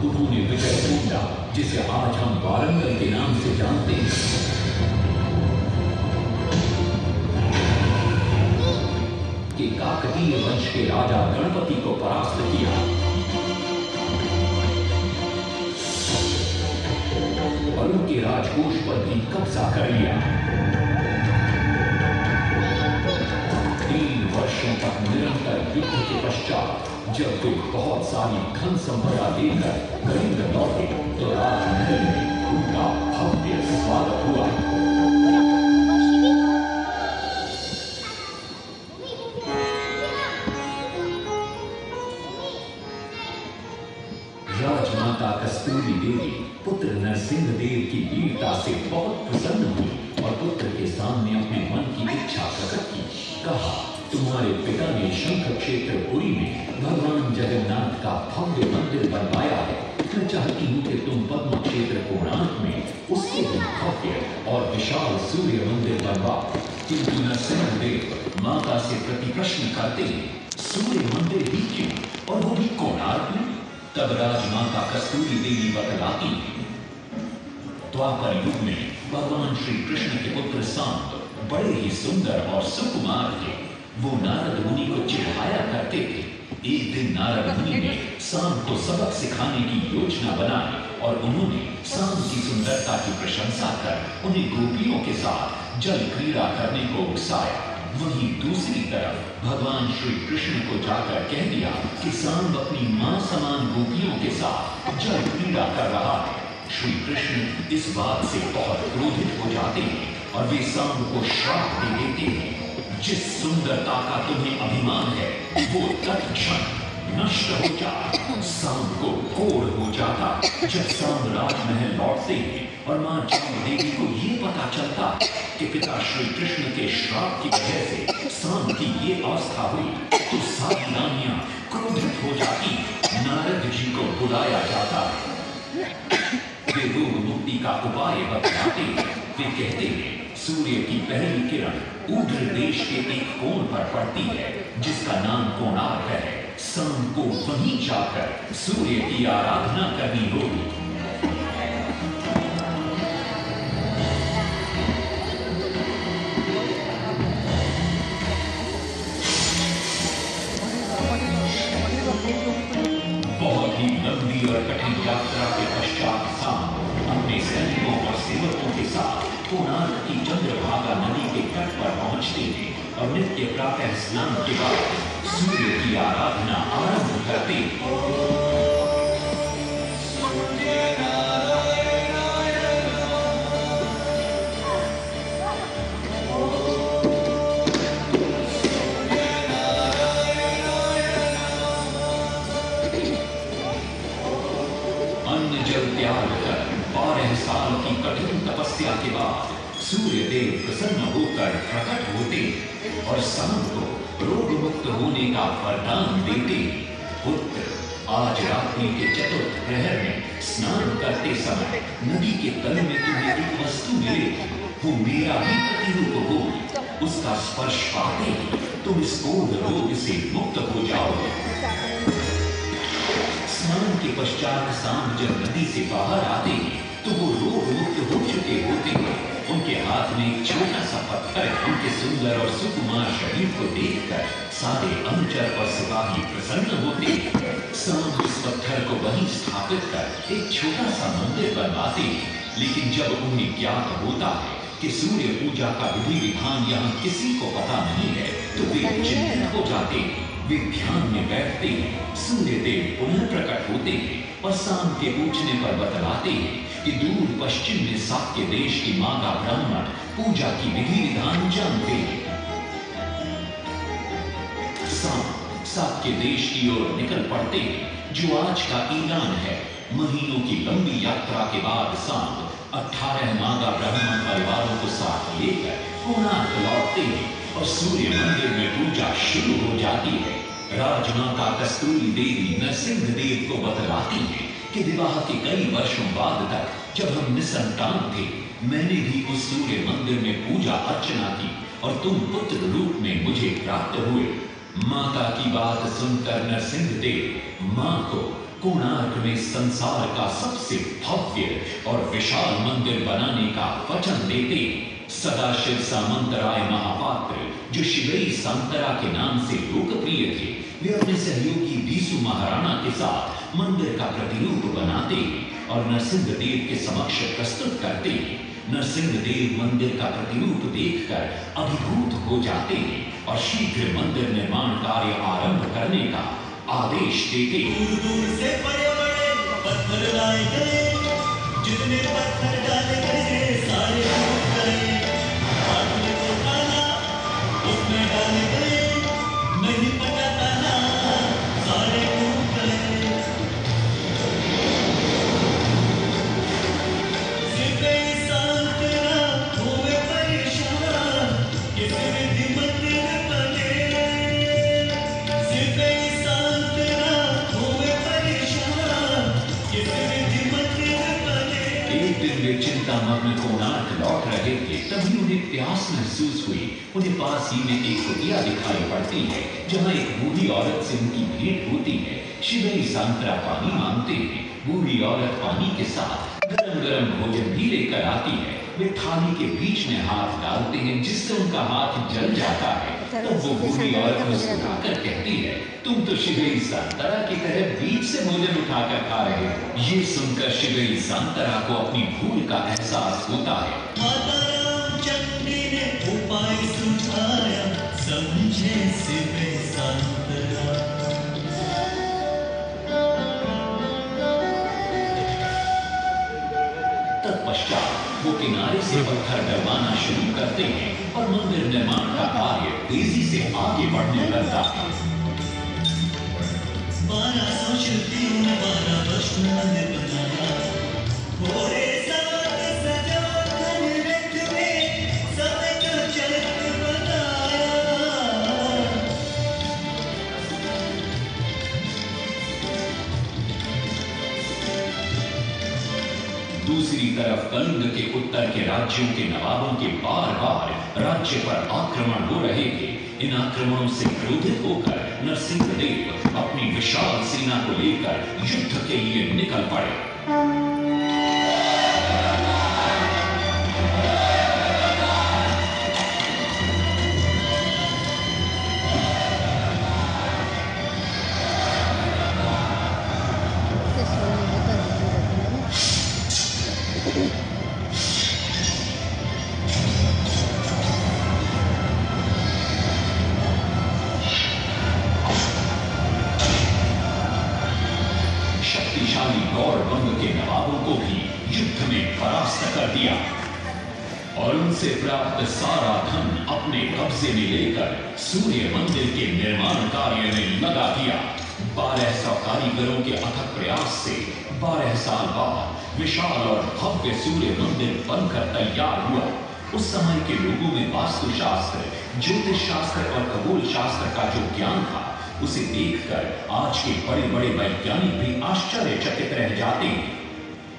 उन्होंने विजय ढूंढा, जिसे आज हम वारंगल के नाम से जानते हैं। कि काकतीय वंश के राजा गणपति को परास्त किया और उनके राजकोष पर भी कब्जा कर लिया। 3 वर्षों तक निरंतर युद्ध के पश्चात जब वे बहुत सारी धन संपदा लेकर कलिंग लौटे तो राजमहल में उनका भव्य स्वागत हुआ। राजमाता कस्तूरी देवी पुत्र नरसिंह देव की वीरता से बहुत प्रसन्न हुई और पुत्र के सामने अपने मन की इच्छा प्रकट की। कहा, तुम्हारे पिता ने शंख क्षेत्र पुरी में भगवान जगन्नाथ का भव्य मंदिर बनवाया है। मैं चाहती हूँ कि तुम पद्म क्षेत्र कोणार्क में उसके भी भव्य और विशाल सूर्य मंदिर बनवाओ। किंतु नरसिंह देव माता से प्रति प्रश्न करते हैं, सूर्य मंदिर ही क्यों, और वो भी कोणार्क में? तब राजमाता कस्तूरी देवी बतलाती है, द्वापर युग में भगवान श्री कृष्ण के पुत्र सांब बड़े ही सुंदर और सुकुमार थे। वो नारद मुनि को चिढ़ाया करते थे। एक दिन नारद मुनि ने सांब को सबक सिखाने की योजना बनाई और उन्होंने सांब की सुंदरता की प्रशंसा कर उन्हें गोपियों के साथ जल क्रीड़ा करने को उकसाया। वहीं दूसरी तरफ भगवान श्री कृष्ण को जाकर कह दिया कि सांब अपनी मां समान गोपियों के साथ जल क्रीड़ा कर रहा है। श्री कृष्ण इस बात से बहुत क्रोधित हो जाते हैं और वे सांब को श्राप दे देते हैं, जिस सुंदरता का तुम्हें अभिमान है वो तत्क्षण नष्ट हो जाए। सांब को कोढ़ हो जाता। जब सांब राजमहल लौटते हैं और मां देवी को ये पता चलता कि पिता श्री कृष्ण के श्राप की वजह से सांब की ये अवस्था हुई तो सारी रानियां क्रोधित हो जाती। नारद जी को बुलाया जाता। वे रोग मुक्ति का उपाय बतलाते हैं। वे कहते हैं, सूर्य की पहली किरण ऊर्ध्व देश के एक कोण पर पड़ती है जिसका नाम कोणार्क है। सांब को वहीं जाकर सूर्य की आराधना करनी होगी। बहुत ही लंबी और कठिन यात्रा के पश्चात सांब अपने सैनिकों और सेवकों के साथ कोणार्क की चंद्रभागा नदी के तट पर पहुंचते हैं और नित्य प्रातः स्नान के बाद सूर्य की आराधना आरंभ करते हैं। अन्न जल त्याग कर 12 साल की कठिन तपस्या के बाद सूर्य देव प्रसन्न होकर प्रकट होते और सांब को रोग मुक्त होने का वरदान देते। पुत्र, आज रात्रि के चतुर्थ प्रहर में स्नान करते समय नदी के तल में तुम्हें एक वस्तु मिलेगी। वो मेरा ही प्रतिरूप होगी। उसका स्पर्श पाते ही तुम इस कोढ़ रोग से मुक्त हो जाओगे। स्नान के पश्चात सांब जब नदी से बाहर आते हैं तो वो रोग मुक्त हो चुके होते हैं। उनके हाथ में एक छोटा सा पत्थर उनके सुंदर और सुकुमार शरीर को देखकर सारे अनुचर और सिपाही प्रसन्न होते हैं। सांब इस पत्थर को वहीं स्थापित कर एक छोटा सा मंदिर बनवाते हैं। लेकिन जब उन्हें ज्ञात होता है कि सूर्य पूजा का विधि विधान यहाँ किसी को पता नहीं है तो वे चिंतित हो जाते हैं। वे ध्यान में बैठते हैं। सूर्य देव पुनः प्रकट होते हैं और सांब के पूछने पर बतलाते हैं कि दूर पश्चिम में साक्य देश की मां का ब्राह्मण पूजा की विधि विधान जानते हैं। सांब साक्य देश की ओर निकल पड़ते हैं, जो आज का ईरान है। महीनों की लंबी यात्रा के बाद सांब 18 मागा ब्राह्मण परिवारों को साथ लेकर कोणार्क लौटते हैं और सूर्य मंदिर में पूजा शुरू हो जाती है। राजमाता कस्तूरी देवी नरसिंह देव को बतलाती है कि विवाह के कई वर्षों बाद तक जब हम निसंतान थे, मैंने भी उस सूर्य मंदिर में पूजा अर्चना की और तुम पुत्र रूप में मुझे प्राप्त हुए। माता की बात सुनकर नरसिंह देव मां को कोणार्क में संसार का सबसे भव्य और विशाल मंदिर बनाने का वचन देते सदाशिव सामंतराय महापात्र, जो शिवई सांतरा के नाम से लोकप्रिय थे, वे अपने सहयोगी बीसू महाराणा के साथ मंदिर का प्रतिरूप बनाते और नरसिंहदेव के समक्ष प्रस्तुत करते। नरसिंहदेव मंदिर का प्रतिरूप देखकर अभिभूत हो जाते और शीघ्र मंदिर निर्माण कार्य आरंभ करने का आदेश देते। दूर दूर से बड़े बड़े पत्थर लाए गए, जितने पत्थर डाले गए सारे टूट गए। आदमी को डाला उसमें डाले गए, नहीं पता ताना सारे टूट गए। सिर्फ इंसान तेरा होवे परेशान, किसी विधि मंदिर बने। सिर्फ इंसान तेरा होवे परेशान, किसी विधि मंदिर बने। एक दिन वे चिंतामग्न कोणार्क लौट रहे थे, तभी उन्हें प्यास महसूस हुई। उन्हें पास ही में एक कुटिया दिखाई पड़ती है, जहाँ एक बूढ़ी औरत से उनकी भेंट होती है। शिवई सांतरा पानी मांगते हैं। बूढ़ी औरत पानी के साथ गरम गरम भोजन भी लेकर आती है। वे थाली के बीच में हाथ डालते हैं, जिससे उनका हाथ जल जाता है। तब वो बूढ़ी औरत मुस्कुराकर कहती है, तुम तो शिवई सांतरा की तरह बीच से भोजन उठाकर खा रहे हो। ये सुनकर शिवई सांतरा को अपनी भूल का एहसास होता है। माता रामचंद्री ने उपाय सुझाया, समझे सिर्फ सांतरा। तत्पश्चात वो किनारे से पत्थर डलवाना शुरू करते हैं और मंदिर निर्माण का कार्य तेजी से आगे बढ़ने लगता है। 1200 शिल्पियों ने 12 वर्ष में मंदिर बनाया। घोड़े सवार सजा धन रथ में सबका चरित्र बताया। दूसरी तरफ कलिंग के उत्तर के राज्यों के नवाबों के बार बार राज्य पर आक्रमण हो रहे थे। इन आक्रमणों से क्रोधित होकर नरसिंहदेव अपनी विशाल सेना को लेकर युद्ध के लिए निकल पड़े। शक्तिशाली गौरवंग के नवाबों को भी युद्ध में परास्त कर दिया और उनसे प्राप्त सारा धन अपने कब्जे में लेकर सूर्य मंदिर के निर्माण कार्य में लगा दिया। 1200 कारीगरों के अथक प्रयास से 12 साल बाद विशाल और भव्य सूर्य मंदिर बनकर तैयार हुआ। उस समय के लोगों में वास्तुशास्त्र, ज्योतिष शास्त्र और खगोल शास्त्र का जो ज्ञान था, उसे देखकर आज के बड़े बड़े वैज्ञानिक भी आश्चर्यचकित रह जाते हैं।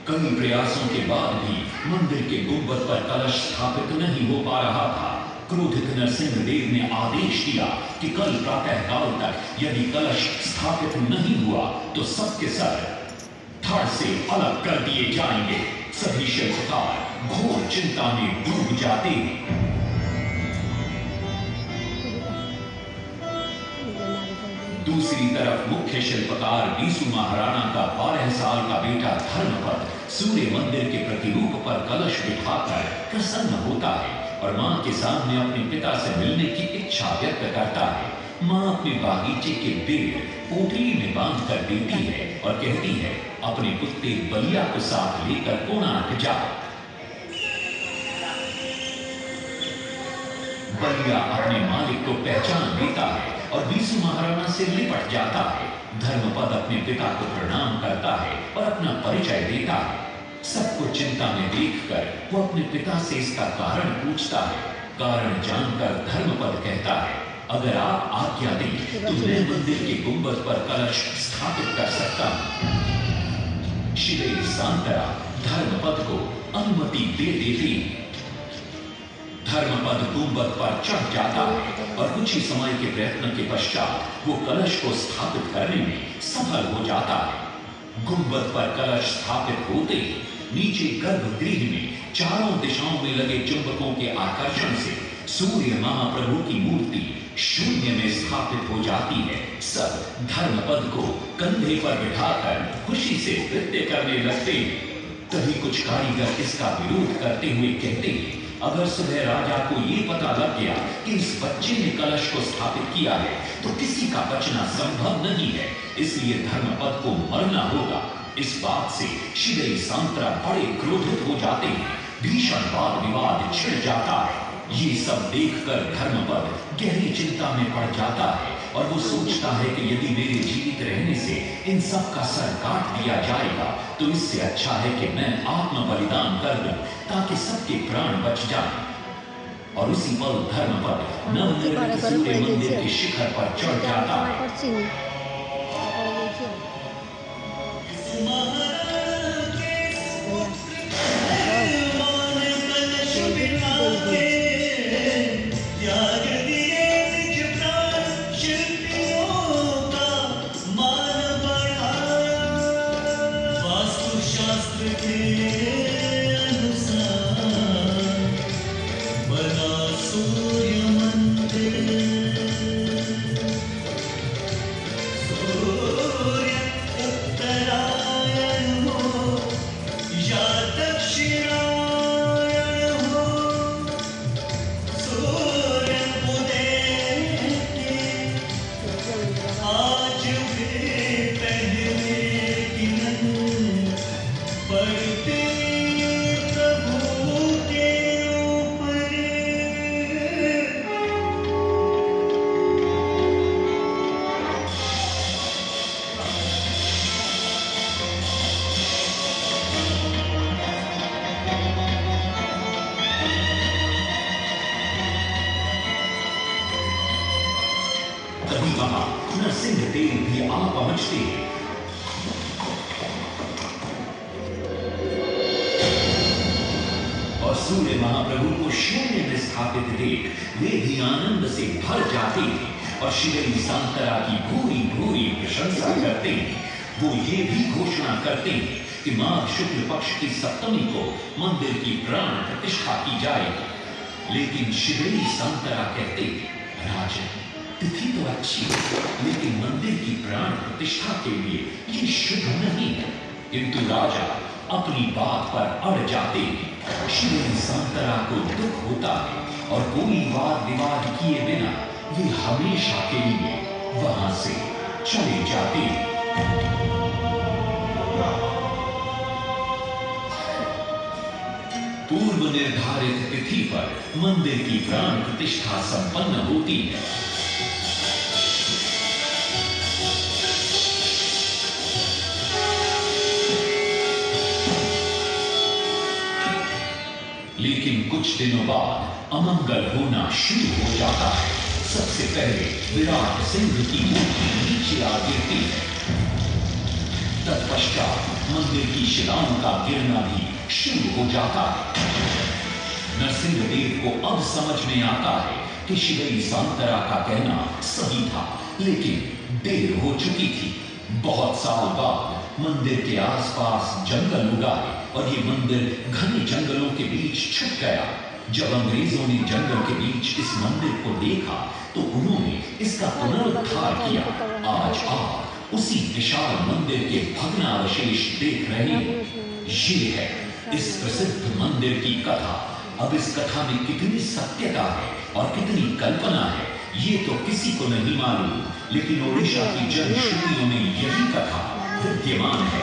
कई प्रयासों के बाद भी मंदिर के गुंबद पर कलश स्थापित नहीं हो पा रहा था। क्रोधित नरसिंहदेव ने आदेश दिया कि कल प्रातः काल तक यदि कलश स्थापित नहीं हुआ तो सबके सर धड़ से अलग कर दिए जाएंगे। सभी शिल्पकार घोर चिंता में डूब जाते हैं। दूसरी तरफ मुख्य शिल्पकार बीसू महाराणा का 12 साल का बेटा धर्मपद सूर्य मंदिर के प्रतिरूप पर कलश बिठाकर प्रसन्न होता है और मां के सामने अपने पिता से मिलने की इच्छा व्यक्त करता है। मां अपने बागीचे के पेड़ पोटली में बांध कर देती है और कहती है, अपने कुत्ते बलिया को साथ लेकर कोणार्क जाओ। बलिया अपने मालिक को पहचान लेता है और बीसू महाराणा से लिपट जाता है। धर्मपद अपने पिता को प्रणाम करता है और अपना परिचय देता है। सबको चिंता में देखकर वो अपने पिता से इसका कारण पूछता है। कारण जानकर धर्मपद कहता है, अगर आप आज्ञा दें तो मैं मंदिर के गुंबद पर कलश स्थापित कर सकता हूं। शिवई सांतरा धर्मपद को अनुमति दे देती। धर्मपद गुंबद पर चढ़ जाता है और कुछ ही समय के प्रयत्न के पश्चात वो कलश को स्थापित करने में सफल हो जाता है। गुंबद पर कलश स्थापित होते ही नीचे गर्भगृह में चारों दिशाओं में लगे चुंबकों के आकर्षण से सूर्य महाप्रभु की मूर्ति शून्य में स्थापित हो जाती है। सब धर्मपद को कंधे पर बिठाकर खुशी से नृत्य करने लगते हैं। तभी कुछ कारीगर इसका विरोध करते हुए कहते हैं, अगर सुबह राजा को ये पता लग गया कि इस बच्चे ने कलश को स्थापित किया है तो किसी का बचना संभव नहीं है, इसलिए धर्मपद को मरना होगा। इस बात से शिवई सांतरा बड़े क्रोधित हो जाते हैं। भीषण वाद विवाद छिड़ जाता है। ये सब देखकर धर्मपद गहरी चिंता में पड़ जाता है और वो सोचता है कि यदि मेरे जीवित रहने से इन सब का सर काट दिया जाएगा तो इससे अच्छा है कि मैं आत्म बलिदान कर दूं ताकि सबके प्राण बच जाएं। और उसी पल धर्मपद नवनिर्मित सूर्य मंदिर के शिखर पर चढ़ जाता है। नरसिंहदेव भी आ पहुंचते हैं। और सूर्य महाप्रभु को शून्य में स्थापित देख वे भी आनंद से भर जाते हैं और शिवई सांतरा की भूरी भूरी प्रशंसा करते हैं। वो ये भी घोषणा करते हैं कि माघ शुक्ल पक्ष की सप्तमी को मंदिर की प्राण प्रतिष्ठा की जाएगी। लेकिन शिवई सांतरा कहते हैं, राजन तिथि तो अच्छी है लेकिन मंदिर की प्राण प्रतिष्ठा के लिए ये शुभ नहीं है। किंतु राजा अपनी बात पर अड़ जाते हैं। शिवई सांतरा को दुख होता है और कोई वाद विवाद किए बिना वे हमेशा के लिए वहां से चले जाते हैं। पूर्व निर्धारित तिथि पर मंदिर की प्राण प्रतिष्ठा संपन्न होती है। लेकिन कुछ दिनों बाद अमंगल होना शुरू हो जाता है। सबसे पहले विराट सिंह की मूर्ति नीचे आ गिरती है। तत्पश्चात मंदिर की शिलाओं का गिरना भी शुरू हो जाता है। नरसिंहदेव को अब समझ में आता है कि शिवई सांतरा का कहना सही था, लेकिन देर हो चुकी थी। बहुत साल बाद मंदिर के आसपास जंगल उगा और ये मंदिर घने जंगलों के बीच छुप गया। जब अंग्रेजों ने जंगल के बीच इस मंदिर को देखा तो उन्होंने इसका पुनरुद्धार किया। आज आप उसी विशाल मंदिर के भग्नावशेष देख रहे हैं। ये है इस प्रसिद्ध मंदिर की कथा। अब इस कथा में कितनी सत्यता है और कितनी कल्पना है ये तो किसी को नहीं मालूम, लेकिन ओडिशा की जनश्रुतियों में यही कथा विद्यमान है।